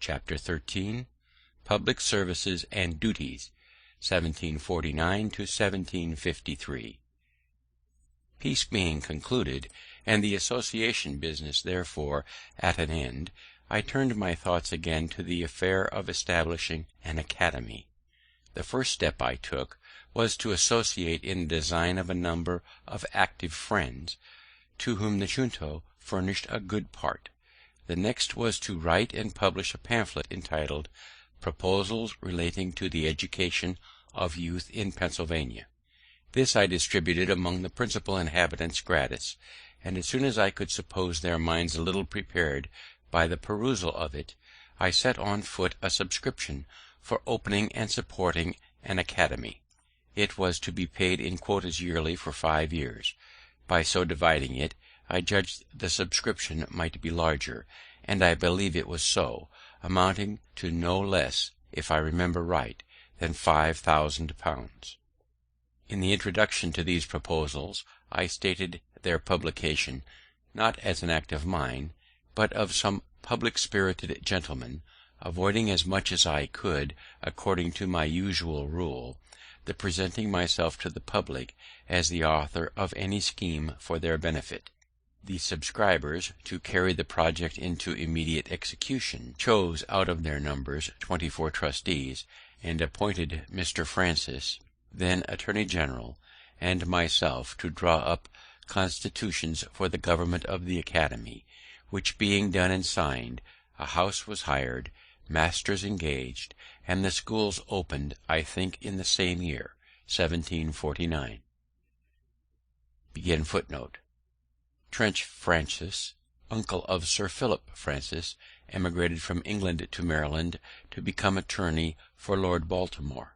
Chapter 13. Public Services and Duties, 1749 to 1753. Peace being concluded, and the association business therefore at an end, I turned my thoughts again to the affair of establishing an academy. The first step I took was to associate in the design of a number of active friends, to whom the junto furnished a good part. The next was to write and publish a pamphlet entitled Proposals relating to the Education of Youth in Pennsylvania. This I distributed among the principal inhabitants gratis, and as soon as I could suppose their minds a little prepared by the perusal of it, I set on foot a subscription for opening and supporting an academy. It was to be paid in quotas yearly for 5 years. By so dividing it, I judged the subscription might be larger, and I believe it was so, amounting to no less, if I remember right, than £5,000. In the introduction to these proposals, I stated their publication, not as an act of mine, but of some public-spirited gentleman, avoiding as much as I could, according to my usual rule, the presenting myself to the public as the author of any scheme for their benefit. The subscribers, to carry the project into immediate execution, chose out of their numbers 24 trustees, and appointed Mr. Francis, then Attorney General, and myself to draw up constitutions for the government of the academy, which being done and signed, a house was hired, masters engaged, and the schools opened, I think, in the same year, 1749. Trench Francis, uncle of Sir Philip Francis, emigrated from England to Maryland to become attorney for Lord Baltimore.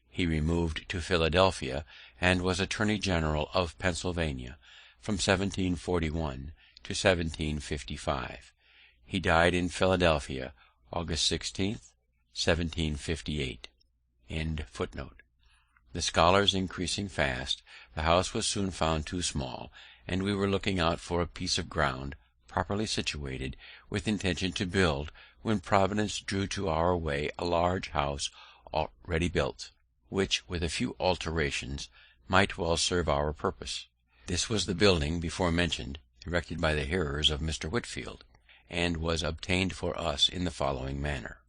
He removed to Philadelphia, and was Attorney General of Pennsylvania from 1741 to 1755. He died in Philadelphia, August 16th, 1758. The scholars increasing fast, the house was soon found too small, and we were looking out for a piece of ground, properly situated, with intention to build, when Providence drew to our way a large house already built, which, with a few alterations, might well serve our purpose. This was the building before mentioned, erected by the hearers of Mr. Whitefield, and was obtained for us in the following manner.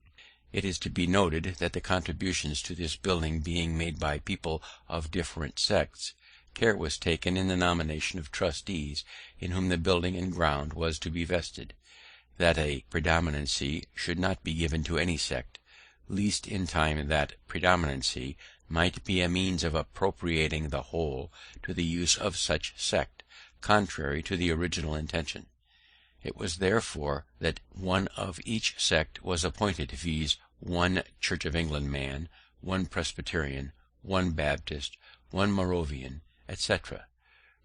It is to be noted that the contributions to this building being made by people of different sects, care was taken in the nomination of trustees in whom the building and ground was to be vested, that a predominancy should not be given to any sect, lest in time that predominancy might be a means of appropriating the whole to the use of such sect, contrary to the original intention. It was therefore that one of each sect was appointed, viz., 1 Church of England man, 1 Presbyterian, 1 Baptist, 1 Moravian, etc.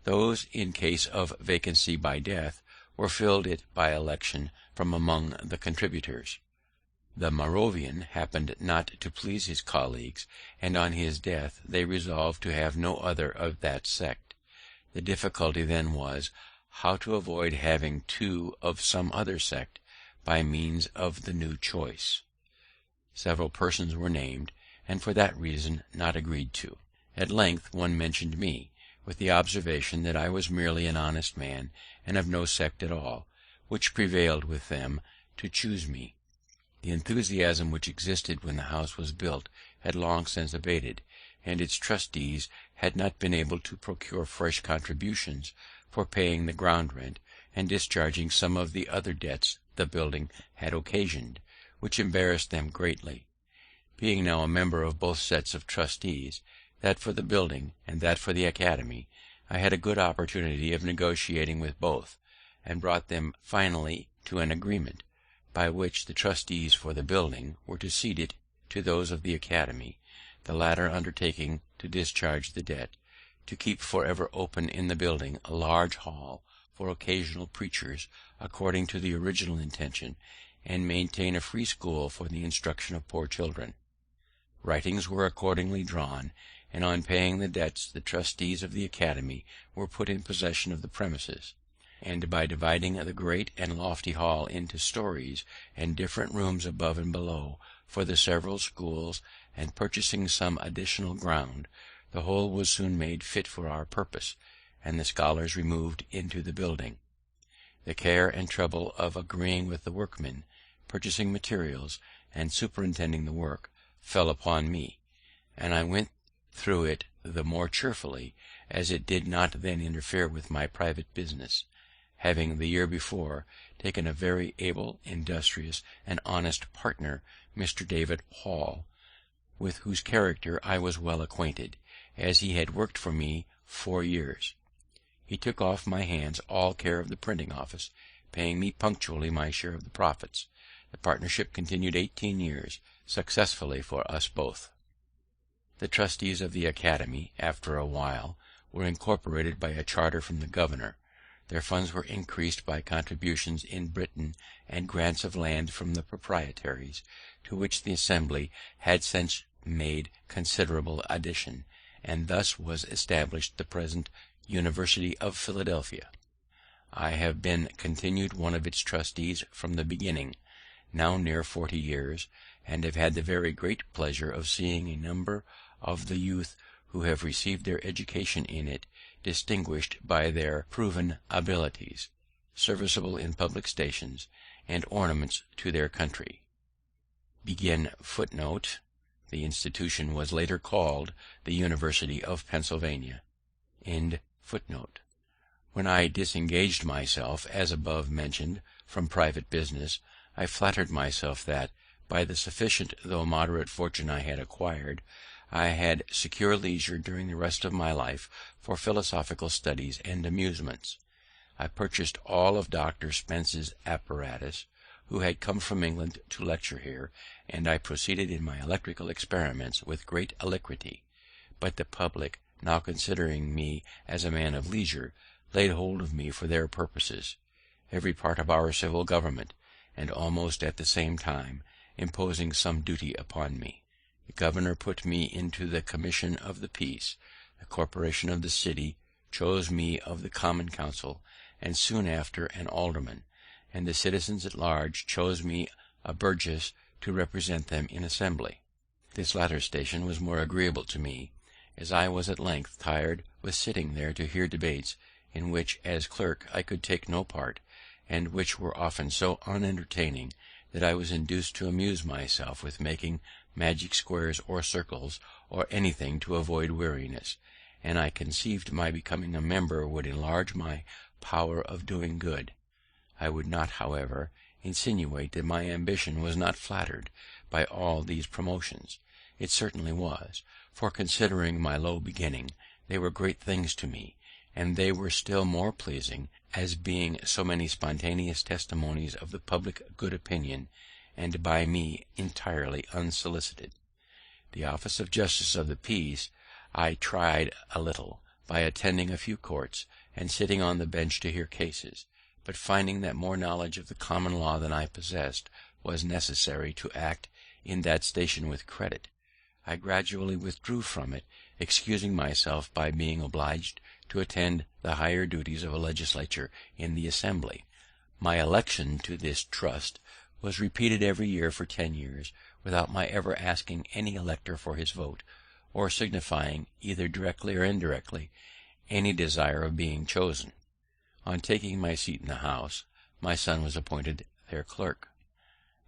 Those, in case of vacancy by death, were filled it by election from among the contributors. The Moravian happened not to please his colleagues, and on his death they resolved to have no other of that sect. The difficulty then was, how to avoid having 2 of some other sect by means of the new choice. Several persons were named, and for that reason not agreed to. At length one mentioned me, with the observation that I was merely an honest man, and of no sect at all, which prevailed with them to choose me. The enthusiasm which existed when the house was built had long since abated, and its trustees had not been able to procure fresh contributions for paying the ground rent, and discharging some of the other debts the building had occasioned, which embarrassed them greatly. Being now a member of both sets of trustees, that for the building and that for the academy, I had a good opportunity of negotiating with both, and brought them finally to an agreement, by which the trustees for the building were to cede it to those of the academy, the latter undertaking to discharge the debt, to keep for ever open in the building a large hall for occasional preachers, according to the original intention, and maintain a free school for the instruction of poor children. Writings were accordingly drawn, and on paying the debts the trustees of the academy were put in possession of the premises. and by dividing the great and lofty hall into stories and different rooms above and below for the several schools, and purchasing some additional ground, the whole was soon made fit for our purpose, and the scholars removed into the building. The care and trouble of agreeing with the workmen, purchasing materials, and superintending the work, fell upon me, and I went through it the more cheerfully, as it did not then interfere with my private business, having the year before taken a very able, industrious, and honest partner, Mr. David Hall, with whose character I was well acquainted, as he had worked for me 4 years. He took off my hands all care of the printing office, paying me punctually my share of the profits. The partnership continued 18 years, successfully for us both. The trustees of the Academy, after a while, were incorporated by a charter from the governor. Their funds were increased by contributions in Britain and grants of land from the proprietaries, to which the Assembly had since made considerable addition, and thus was established the present University of Philadelphia. I have been continued one of its trustees from the beginning, now near 40 years, and have had the very great pleasure of seeing a number of the youth who have received their education in it distinguished by their proven abilities, serviceable in public stations, and ornaments to their country. The institution was later called the University of Pennsylvania. When I disengaged myself, as above mentioned, from private business, I flattered myself that, by the sufficient though moderate fortune I had acquired, I had secure leisure during the rest of my life for philosophical studies and amusements. I purchased all of Dr. Spence's apparatus, who had come from England to lecture here, and I proceeded in my electrical experiments with great alacrity; but the public, now considering me as a man of leisure, laid hold of me for their purposes. Every part of our civil government, and almost at the same time, imposing some duty upon me. The governor put me into the commission of the peace, the corporation of the city chose me of the common council, and soon after an alderman, and the citizens at large chose me a burgess to represent them in assembly. This latter station was more agreeable to me, as I was at length tired with sitting there to hear debates in which, as clerk, I could take no part, and which were often so unentertaining that I was induced to amuse myself with making magic squares or circles, or anything to avoid weariness, and I conceived my becoming a member would enlarge my power of doing good. I would not, however, insinuate that my ambition was not flattered by all these promotions. It certainly was, for, considering my low beginning, they were great things to me, and they were still more pleasing, as being so many spontaneous testimonies of the public good opinion, and by me entirely unsolicited. The office of Justice of the Peace I tried a little, by attending a few courts, and sitting on the bench to hear cases, but finding that more knowledge of the common law than I possessed was necessary to act in that station with credit, I gradually withdrew from it, excusing myself by being obliged to attend the higher duties of a legislature in the Assembly. My election to this trust was repeated every year for 10 years, without my ever asking any elector for his vote, or signifying, either directly or indirectly, any desire of being chosen. On taking my seat in the House, my son was appointed their clerk.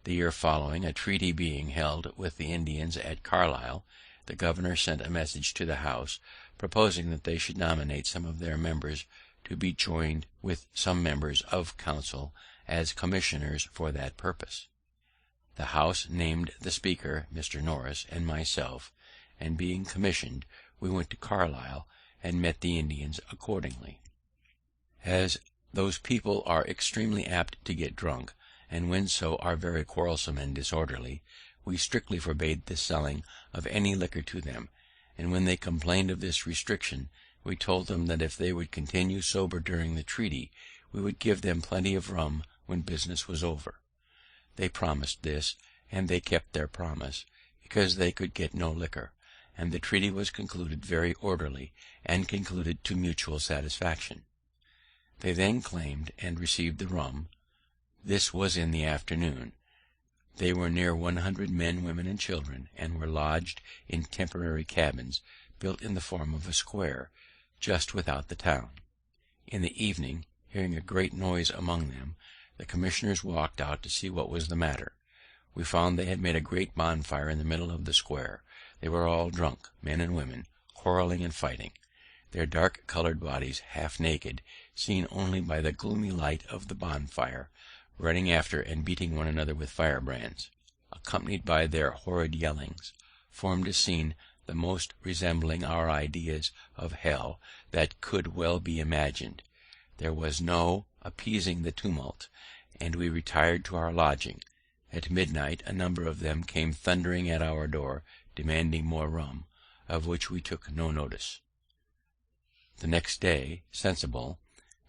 The year following, a treaty being held with the Indians at Carlisle, the governor sent a message to the House, proposing that they should nominate some of their members to be joined with some members of council as commissioners for that purpose. The House named the Speaker, Mr. Norris, and myself, and being commissioned, we went to Carlisle and met the Indians accordingly. As those people are extremely apt to get drunk, and when so are very quarrelsome and disorderly, we strictly forbade the selling of any liquor to them, and when they complained of this restriction, we told them that if they would continue sober during the treaty, we would give them plenty of rum when business was over. They promised this, and they kept their promise, because they could get no liquor, and the treaty was concluded very orderly, and concluded to mutual satisfaction. They then claimed and received the rum. This was in the afternoon. They were near 100 men, women, and children, and were lodged in temporary cabins, built in the form of a square, just without the town. In the evening, hearing a great noise among them, the commissioners walked out to see what was the matter. We found they had made a great bonfire in the middle of the square. They were all drunk, men and women, quarrelling and fighting, their dark-colored bodies, half naked, seen only by the gloomy light of the bonfire, running after and beating one another with firebrands, accompanied by their horrid yellings, formed a scene the most resembling our ideas of hell that could well be imagined. There was no appeasing the tumult, and we retired to our lodging. At midnight a number of them came thundering at our door, demanding more rum, of which we took no notice. The next day, sensible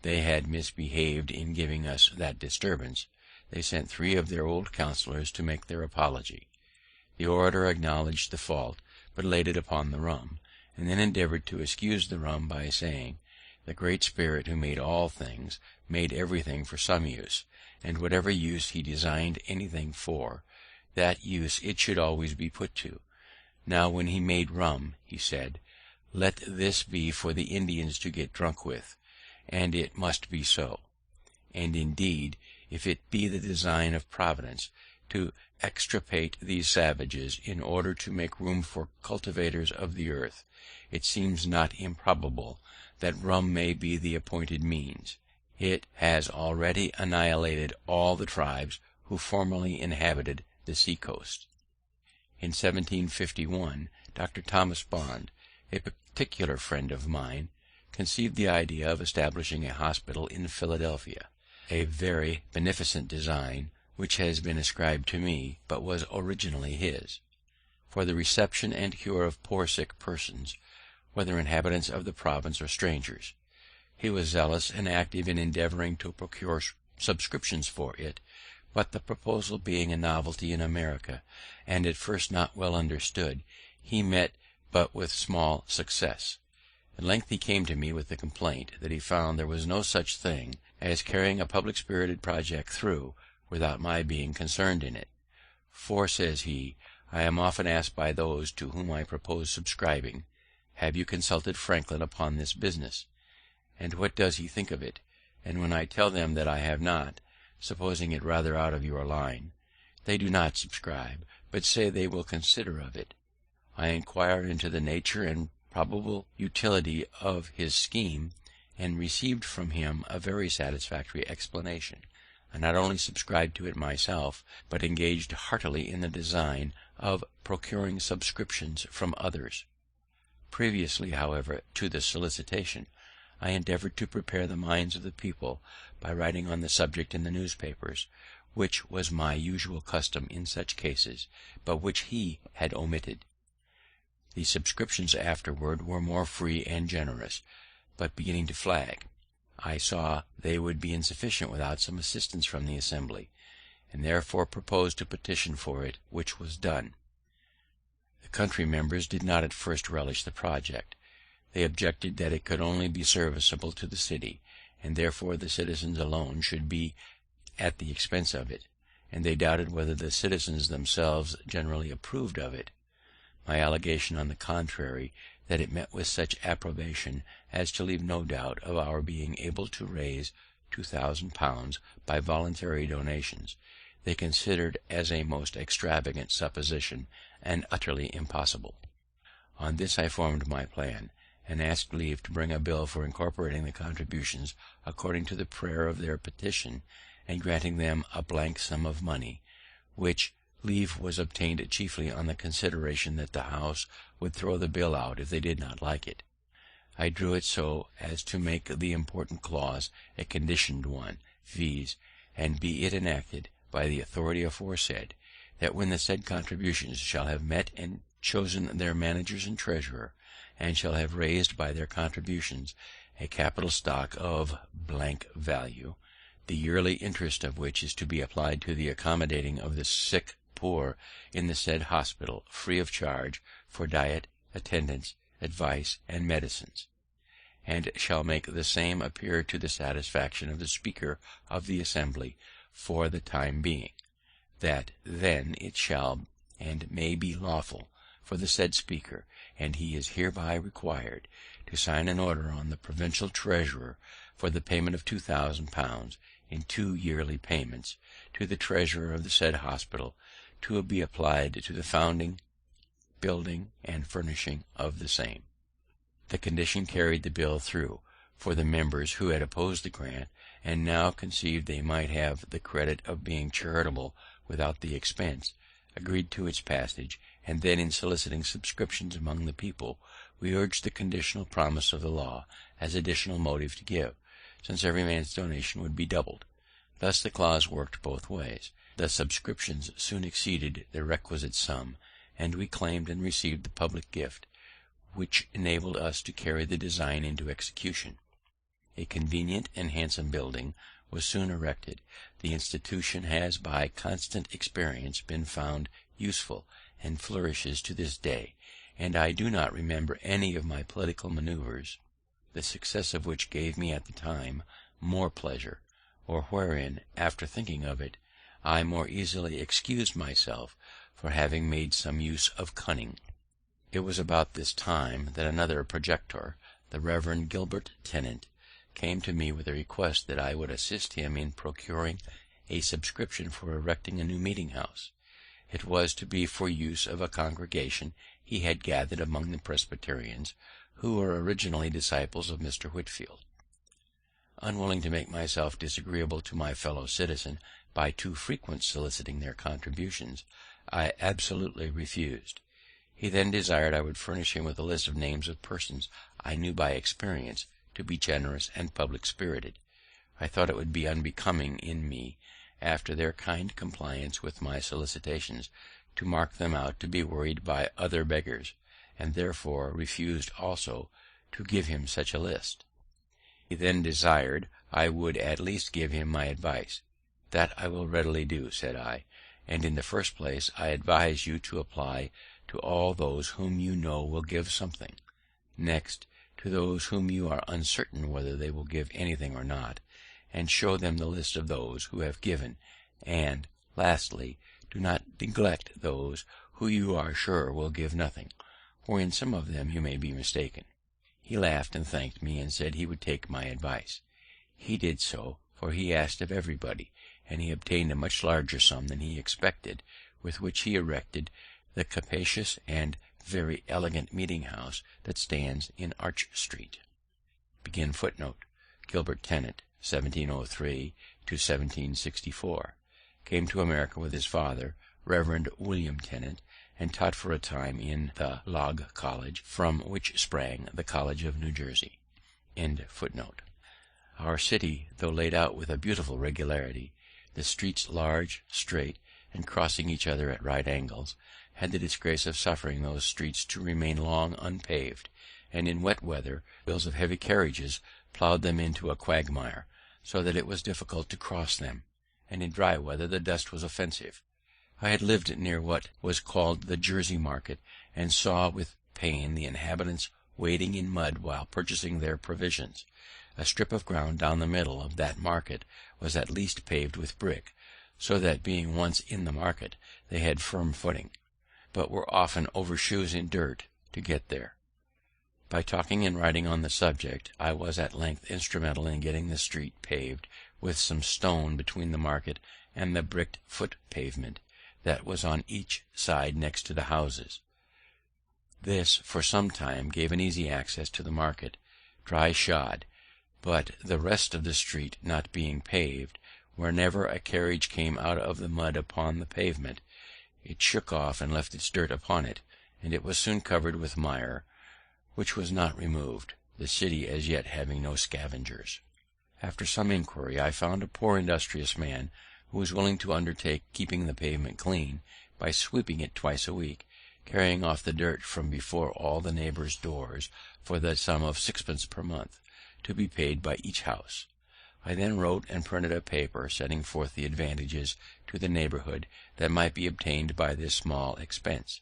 they had misbehaved in giving us that disturbance, they sent 3 of their old councillors to make their apology. The orator acknowledged the fault, but laid it upon the rum, and then endeavoured to excuse the rum by saying, the Great Spirit who made all things made everything for some use, and whatever use he designed anything for, that use it should always be put to. Now when he made rum, he said, let this be for the Indians to get drunk with, and it must be so. And indeed, if it be the design of Providence to extirpate these savages in order to make room for cultivators of the earth, it seems not improbable that rum may be the appointed means. It has already annihilated all the tribes who formerly inhabited the sea coast. In 1751, Dr. Thomas Bond, a particular friend of mine, conceived the idea of establishing a hospital in Philadelphia, a very beneficent design which has been ascribed to me, but was originally his, for the reception and cure of poor sick persons, whether inhabitants of the province or strangers. He was zealous and active in endeavouring to procure subscriptions for it, but the proposal being a novelty in America, and at first not well understood, he met but with small success. At length he came to me with the complaint that he found there was no such thing as carrying a public-spirited project through without my being concerned in it. For, says he, I am often asked by those to whom I propose subscribing, have you consulted Franklin upon this business, and what does he think of it? And when I tell them that I have not, supposing it rather out of your line, they do not subscribe, but say they will consider of it. I inquire into the nature and probable utility of his scheme, and received from him a very satisfactory explanation. I not only subscribed to it myself, but engaged heartily in the design of procuring subscriptions from others. Previously, however, to the solicitation, I endeavoured to prepare the minds of the people by writing on the subject in the newspapers, which was my usual custom in such cases, but which he had omitted. The subscriptions afterward were more free and generous, but beginning to flag. I saw they would be insufficient without some assistance from the Assembly, and therefore proposed to petition for it, which was done. The country members did not at first relish the project. They objected that it could only be serviceable to the city, and therefore the citizens alone should be at the expense of it, and they doubted whether the citizens themselves generally approved of it. My allegation, on the contrary, that it met with such approbation as to leave no doubt of our being able to raise £2,000 by voluntary donations, they considered as a most extravagant supposition, and utterly impossible. On this I formed my plan, and asked leave to bring a bill for incorporating the contributions according to the prayer of their petition, and granting them a blank sum of money, which leave was obtained chiefly on the consideration that the House would throw the bill out if they did not like it. I drew it so as to make the important clause a conditioned one, viz., and be it enacted by the authority aforesaid, that when the said contributions shall have met and chosen their managers and treasurer, and shall have raised by their contributions a capital stock of blank value, the yearly interest of which is to be applied to the accommodating of the sick poor in the said hospital, free of charge, for diet, attendance, advice, and medicines. and shall make the same appear to the satisfaction of the Speaker of the Assembly for the time being, that then it shall and may be lawful for the said Speaker, and he is hereby required, to sign an order on the provincial treasurer for the payment of £2,000 in 2 yearly payments to the treasurer of the said hospital, to be applied to the founding, building, and furnishing of the same. The condition carried the bill through, for the members who had opposed the grant, and now conceived they might have the credit of being charitable without the expense, agreed to its passage, and then, in soliciting subscriptions among the people, we urged the conditional promise of the law as additional motive to give, since every man's donation would be doubled. Thus the clause worked both ways. The subscriptions soon exceeded the requisite sum, and we claimed and received the public gift, which enabled us to carry the design into execution. A convenient and handsome building was soon erected. The institution has by constant experience been found useful, and flourishes to this day, and I do not remember any of my political manoeuvres, the success of which gave me at the time more pleasure, or wherein, after thinking of it, I more easily excused myself for having made some use of cunning. It was about this time that another projector, the Reverend Gilbert Tennent, came to me with a request that I would assist him in procuring a subscription for erecting a new meeting house. It was to be for use of a congregation he had gathered among the Presbyterians, who were originally disciples of Mr. Whitefield. Unwilling to make myself disagreeable to my fellow citizen by too frequent soliciting their contributions, I absolutely refused. He then desired I would furnish him with a list of names of persons I knew by experience to be generous and public-spirited. I thought it would be unbecoming in me, after their kind compliance with my solicitations, to mark them out to be worried by other beggars, and therefore refused also to give him such a list. He then desired I would at least give him my advice. That I will readily do, said I, and in the first place I advise you to apply to all those whom you know will give something; next, to those whom you are uncertain whether they will give anything or not, and show them the list of those who have given; and, lastly, do not neglect those who you are sure will give nothing, for in some of them you may be mistaken. He laughed and thanked me, and said he would take my advice. He did so, for he asked of everybody, and he obtained a much larger sum than he expected, with which he erected the capacious and very elegant meeting house that stands in Arch Street. Gilbert Tennent, 1703 to 1764, came to America with his father, Reverend William Tennent, and taught for a time in the Log College, from which sprang the College of New Jersey. Our city, though laid out with a beautiful regularity, the streets large, straight, and crossing each other at right angles, had the disgrace of suffering those streets to remain long unpaved, and in wet weather wheels of heavy carriages ploughed them into a quagmire, so that it was difficult to cross them, and in dry weather the dust was offensive. I had lived near what was called the Jersey Market, and saw with pain the inhabitants wading in mud while purchasing their provisions. A strip of ground down the middle of that market was at least paved with brick, so that, being once in the market, they had firm footing, but were often over shoes in dirt to get there. By talking and writing on the subject, I was at length instrumental in getting the street paved with some stone between the market and the bricked foot pavement that was on each side next to the houses. This for some time gave an easy access to the market, dry shod, but the rest of the street not being paved, whenever a carriage came out of the mud upon the pavement, it shook off and left its dirt upon it, and it was soon covered with mire, which was not removed, the city as yet having no scavengers. After some inquiry, I found a poor industrious man who was willing to undertake keeping the pavement clean by sweeping it twice a week, carrying off the dirt from before all the neighbours' doors for the sum of 6d. per month, to be paid by each house. I then wrote and printed a paper setting forth the advantages to the neighbourhood that might be obtained by this small expense,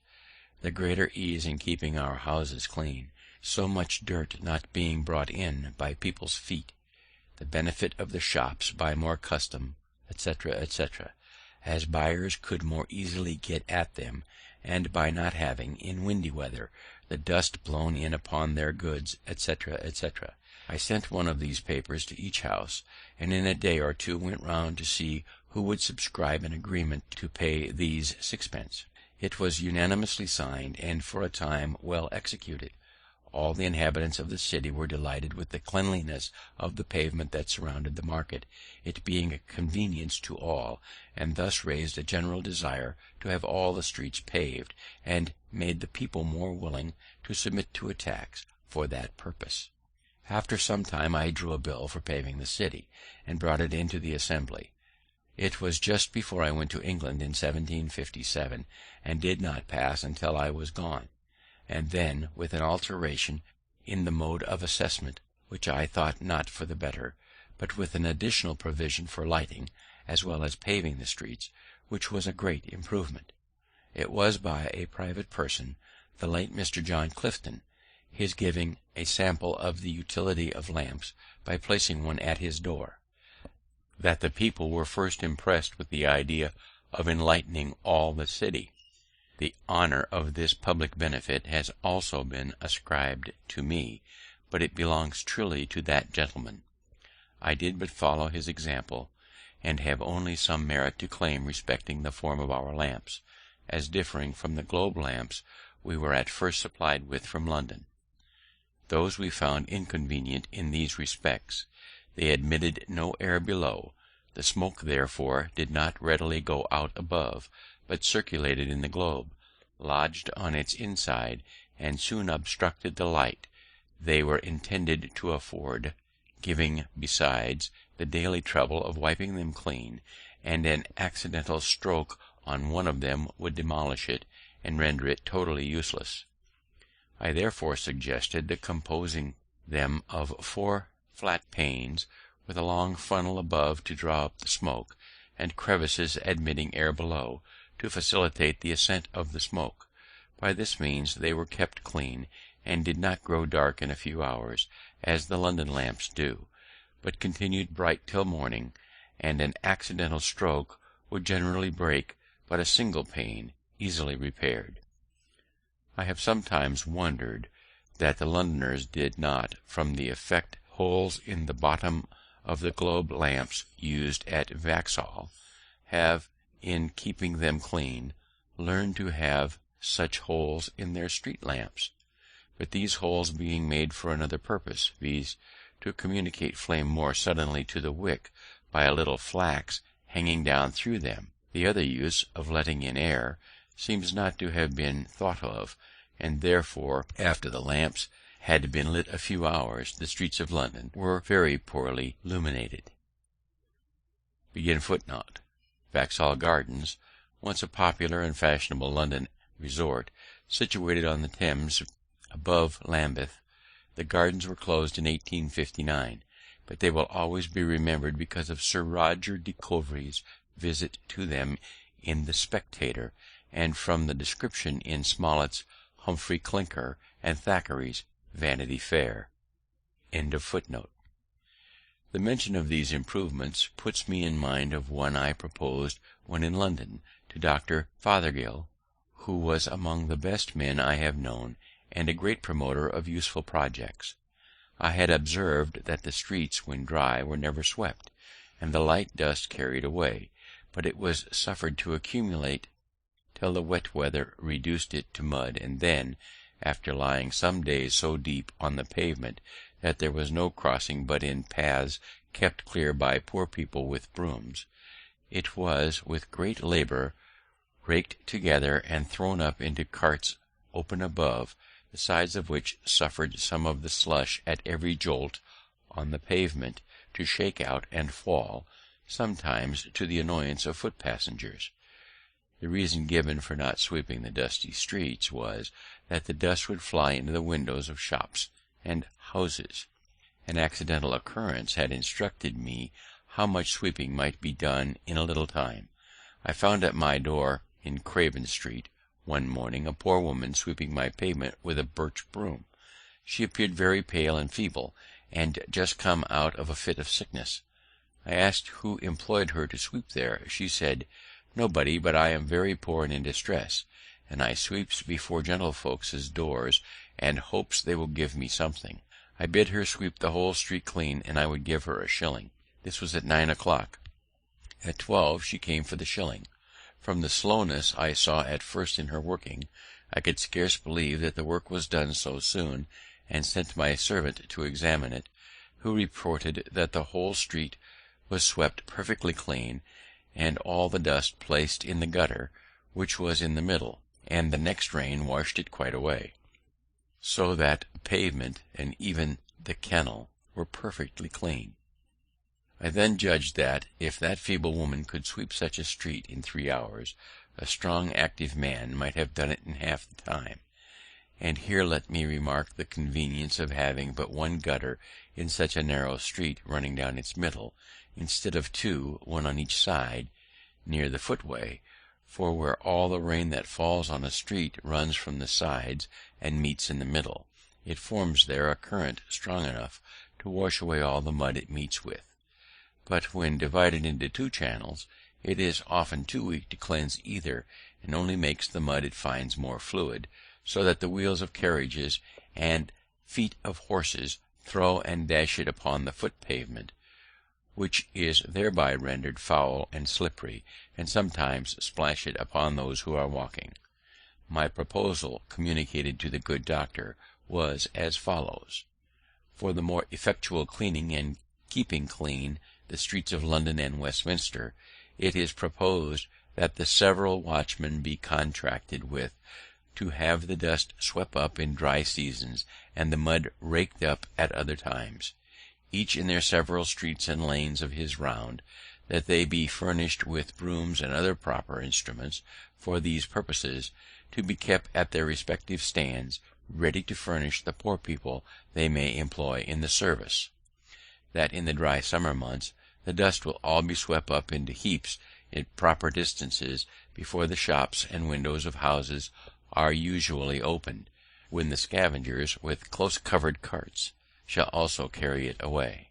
the greater ease in keeping our houses clean, so much dirt not being brought in by people's feet, the benefit of the shops by more custom, etc., etc., as buyers could more easily get at them, and by not having, in windy weather, the dust blown in upon their goods, etc., etc. I sent one of these papers to each house, and in a day or two went round to see who would subscribe an agreement to pay these sixpence. It was unanimously signed, and for a time well executed. All the inhabitants of the city were delighted with the cleanliness of the pavement that surrounded the market, it being a convenience to all, and thus raised a general desire to have all the streets paved, and made the people more willing to submit to a tax for that purpose. After some time I drew a bill for paving the city, and brought it into the Assembly. It was just before I went to England in 1757, and did not pass until I was gone, and then with an alteration in the mode of assessment, which I thought not for the better, but with an additional provision for lighting as well as paving the streets, which was a great improvement. It was by a private person, the late Mr. John Clifton, his giving a sample of the utility of lamps by placing one at his door, that the people were first impressed with the idea of enlightening all the city. The honour of this public benefit has also been ascribed to me, but it belongs truly to that gentleman. I did but follow his example, and have only some merit to claim respecting the form of our lamps, as differing from the globe lamps we were at first supplied with from London. Those we found inconvenient in these respects. They admitted no air below, the smoke therefore did not readily go out above, but circulated in the globe, lodged on its inside, and soon obstructed the light they were intended to afford, giving, besides, the daily trouble of wiping them clean, and an accidental stroke on one of them would demolish it, and render it totally useless. I therefore suggested the composing them of 4 flat panes, with a long funnel above to draw up the smoke, and crevices admitting air below, to facilitate the ascent of the smoke. By this means they were kept clean, and did not grow dark in a few hours, as the London lamps do, but continued bright till morning, and an accidental stroke would generally break but a single pane, easily repaired. I have sometimes wondered that the Londoners did not, from the effect holes in the bottom of the globe lamps used at Vauxhall, have, in keeping them clean, learned to have such holes in their street lamps, but these holes being made for another purpose, viz., to communicate flame more suddenly to the wick by a little flax hanging down through them, the other use of letting in air seems not to have been thought of, and therefore, after the lamps had been lit a few hours, the streets of London were very poorly illuminated. Vauxhall Gardens, once a popular and fashionable London resort, situated on the Thames above Lambeth. The gardens were closed in 1859, but they will always be remembered because of Sir Roger de Coverley's visit to them in the Spectator, and from the description in Smollett's Humphrey Clinker and Thackeray's Vanity Fair. The mention of these improvements puts me in mind of one I proposed when in London to Dr. Fothergill, who was among the best men I have known, and a great promoter of useful projects. I had observed that the streets, when dry, were never swept, and the light dust carried away, but it was suffered to accumulate till the wet weather reduced it to mud, and then, after lying some days so deep on the pavement that there was no crossing but in paths kept clear by poor people with brooms, it was with great labour raked together and thrown up into carts open above, the sides of which suffered some of the slush at every jolt on the pavement to shake out and fall, sometimes to the annoyance of foot passengers. The reason given for not sweeping the dusty streets was, that the dust would fly into the windows of shops and houses. An accidental occurrence had instructed me how much sweeping might be done in a little time. I found at my door in Craven Street one morning a poor woman sweeping my pavement with a birch broom. She appeared very pale and feeble, and just come out of a fit of sickness. I asked who employed her to sweep there. She said, "Nobody, but I am very poor and in distress, and I sweeps before gentlefolks' doors, and hopes they will give me something." I bid her sweep the whole street clean, and I would give her a shilling. This was at 9 o'clock. At 12 she came for the shilling. From the slowness I saw at first in her working, I could scarce believe that the work was done so soon, and sent my servant to examine it, who reported that the whole street was swept perfectly clean, and all the dust placed in the gutter, which was in the middle, and the next rain washed it quite away, so that the pavement and even the kennel were perfectly clean. I then judged that, if that feeble woman could sweep such a street in 3 hours, a strong active man might have done it in half the time. And here let me remark the convenience of having but one gutter in such a narrow street running down its middle, instead of two, one on each side, near the footway, for where all the rain that falls on a street runs from the sides and meets in the middle, it forms there a current strong enough to wash away all the mud it meets with. But when divided into two channels, it is often too weak to cleanse either, and only makes the mud it finds more fluid, so that the wheels of carriages and feet of horses throw and dash it upon the foot pavement, which is thereby rendered foul and slippery, and sometimes splash it upon those who are walking. My proposal, communicated to the good doctor, was as follows: for the more effectual cleaning and keeping clean the streets of London and Westminster, it is proposed that the several watchmen be contracted with to have the dust swept up in dry seasons, and the mud raked up at other times, each in their several streets and lanes of his round, that they be furnished with brooms and other proper instruments for these purposes, to be kept at their respective stands, ready to furnish the poor people they may employ in the service; that in the dry summer months the dust will all be swept up into heaps at proper distances before the shops and windows of houses are usually opened, when the scavengers with close covered carts shall also carry it away;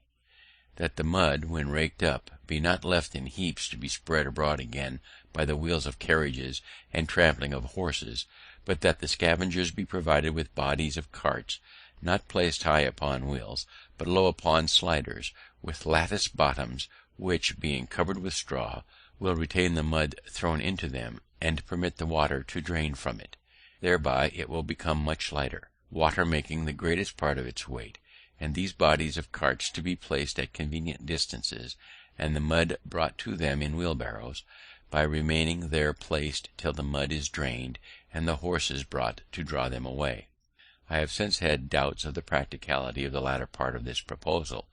that the mud, when raked up, be not left in heaps to be spread abroad again by the wheels of carriages and trampling of horses, but that the scavengers be provided with bodies of carts, not placed high upon wheels, but low upon sliders, with lattice bottoms, which, being covered with straw, will retain the mud thrown into them, and permit the water to drain from it. Thereby it will become much lighter, water making the greatest part of its weight, and these bodies of carts to be placed at convenient distances, and the mud brought to them in wheelbarrows, by remaining there placed till the mud is drained, and the horses brought to draw them away. I have since had doubts of the practicability of the latter part of this proposal,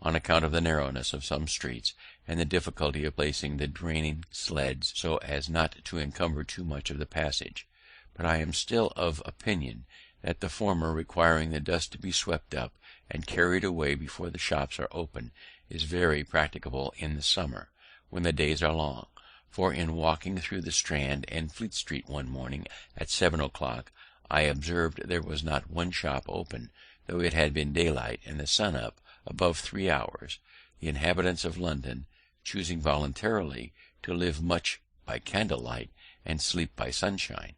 on account of the narrowness of some streets, and the difficulty of placing the draining sleds so as not to encumber too much of the passage; but I am still of opinion that the former, requiring the dust to be swept up and carried away before the shops are open, is very practicable in the summer, when the days are long; for in walking through the Strand and Fleet Street one morning at 7 o'clock, I observed there was not one shop open, though it had been daylight and the sun up above 3 hours. The inhabitants of London, choosing voluntarily to live much by candlelight and sleep by sunshine,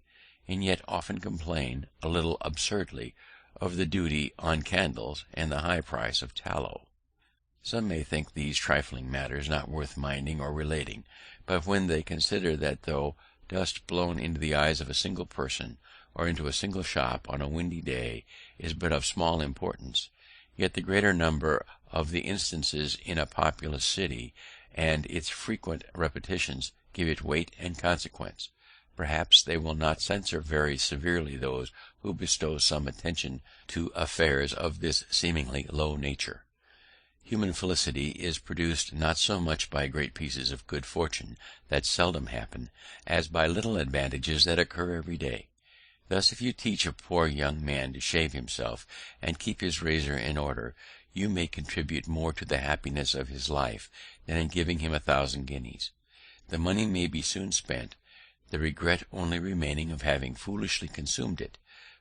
and yet often complain, a little absurdly, of the duty on candles and the high price of tallow. Some may think these trifling matters not worth minding or relating, but when they consider that though dust blown into the eyes of a single person, or into a single shop on a windy day, is but of small importance, yet the greater number of the instances in a populous city, and its frequent repetitions, give it weight and consequence, perhaps they will not censure very severely those who bestow some attention to affairs of this seemingly low nature. Human felicity is produced not so much by great pieces of good fortune that seldom happen, as by little advantages that occur every day. Thus, if you teach a poor young man to shave himself and keep his razor in order, you may contribute more to the happiness of his life than in giving him 1,000 guineas. The money may be soon spent, the regret only remaining of having foolishly consumed it,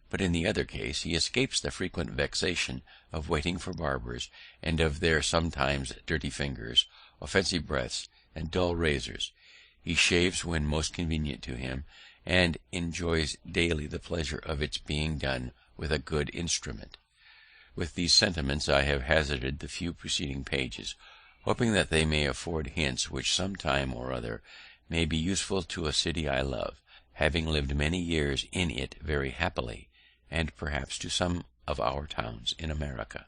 But in the other case he escapes the frequent vexation of waiting for barbers, and of their sometimes dirty fingers, offensive breaths, and dull razors. He shaves when most convenient to him, and enjoys daily the pleasure of its being done with a good instrument. With these sentiments I have hazarded the few preceding pages, hoping that they may afford hints which some time or other may be useful to a city I love, having lived many years in it very happily, and perhaps to some of our towns in America.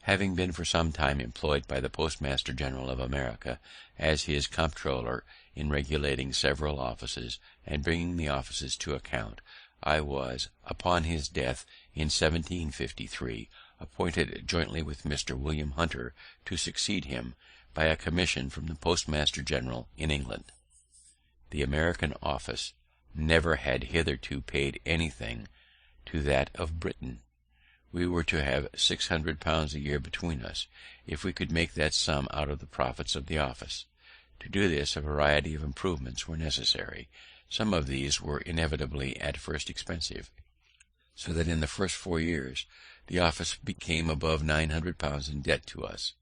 Having been for some time employed by the Postmaster General of America as his comptroller in regulating several offices and bringing the offices to account, I was, upon his death in 1753, appointed jointly with Mr. William Hunter to succeed him, by a commission from the Postmaster General in England. The American office never had hitherto paid anything to that of Britain. We were to have £600 a year between us, if we could make that sum out of the profits of the office. To do this, a variety of improvements were necessary. Some of these were inevitably at first expensive, so that in the first 4 years the office became above £900 in debt to us.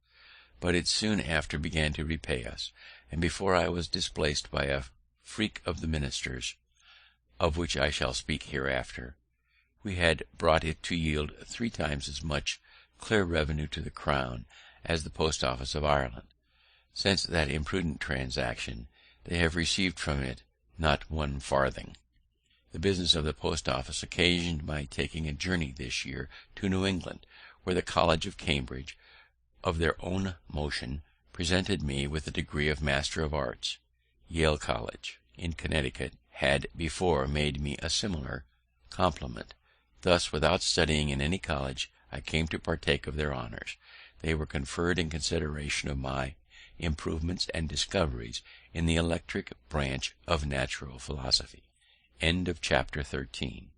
But it soon after began to repay us, and before I was displaced by a freak of the ministers, of which I shall speak hereafter, we had brought it to yield 3 times as much clear revenue to the crown as the post office of Ireland. Since that imprudent transaction, they have received from it not 1 farthing. The business of the post office occasioned my taking a journey this year to New England, where the College of Cambridge, of their own motion, presented me with the degree of Master of Arts. Yale College, in Connecticut, had before made me a similar compliment. Thus, without studying in any college, I came to partake of their honours. They were conferred in consideration of my improvements and discoveries in the electric branch of natural philosophy. Chapter 13.